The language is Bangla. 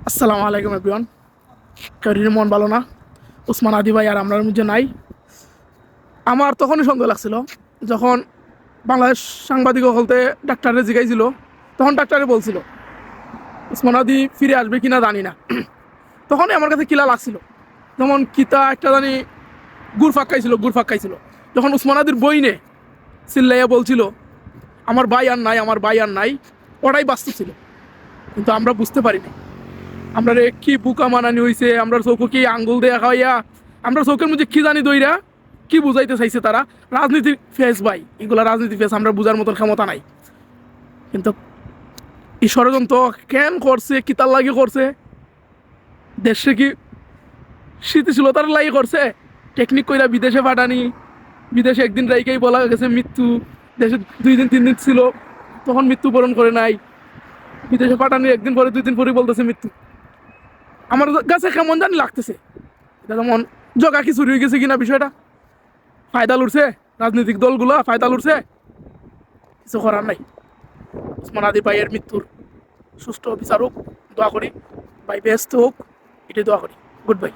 আসসালামু আলাইকুম এভরিওয়ান। কারির মন ভালো না, উসমান আদি ভাই আর আমরার মধ্যে নাই। আমার তখনই সন্দেহ লাগছিল যখন বাংলাদেশ সাংবাদিক হলতে ডাক্তারে জিগাইছিল, তখন ডাক্তারে বলছিল উসমান আদি ফিরে আসবে কিনা জানি না। তখনই আমার কাছে কিলা লাগছিল, যেমন কিতা একটা জানি গুড় ফাঁকাইছিল। যখন উসমান আদির বই নে চিল্লাইয়া বলছিল আমার ভাই আর নাই, আমার ভাই আর নাই, ওটাই বাস্তব ছিল। কিন্তু আমরা বুঝতে পারিনি আমরা রে কি বুকা মানানি হয়েছে, আমরা চৌকো কি আঙ্গুল দেয়া খাওয়াইয়া আমরা চৌকের মধ্যে কি জানি দইরা কি বুঝাইতে চাইছে তারা। রাজনীতির ফেস ভাই, এগুলা রাজনীতির ফেস, আমরা বুঝার মতন ক্ষমতা নাই। কিন্তু এই ষড়যন্ত্র কেন করছে, কি তার লাগে করছে, দেশে কি স্থিতিশীলতার লাগে করছে, টেকনিক কইরা বিদেশে পাঠানি, বিদেশে একদিন রাইকেই বলা গেছে মৃত্যু, দেশে 2 দিন 3 দিন ছিল তখন মৃত্যুবরণ করে নাই, বিদেশে পাঠানি একদিন পরে 2 দিন পরে বলতেছে মৃত্যু। আমার কাছে কেমন জানি লাগতেছে, এটা যেমন জগা কি চুরি হয়ে গেছে কিনা বিষয়টা, ফায়দা লুটছে রাজনৈতিক দলগুলা, ফায়দা লুটছে। কিছু করার নাই। উসমান আদি ভাইয়ের মৃত্যুর সুষ্ঠু বিচার হোক, দোয়া করি। ভাই ব্যস্ত হোক, এটাই দোয়া করি। Good bye.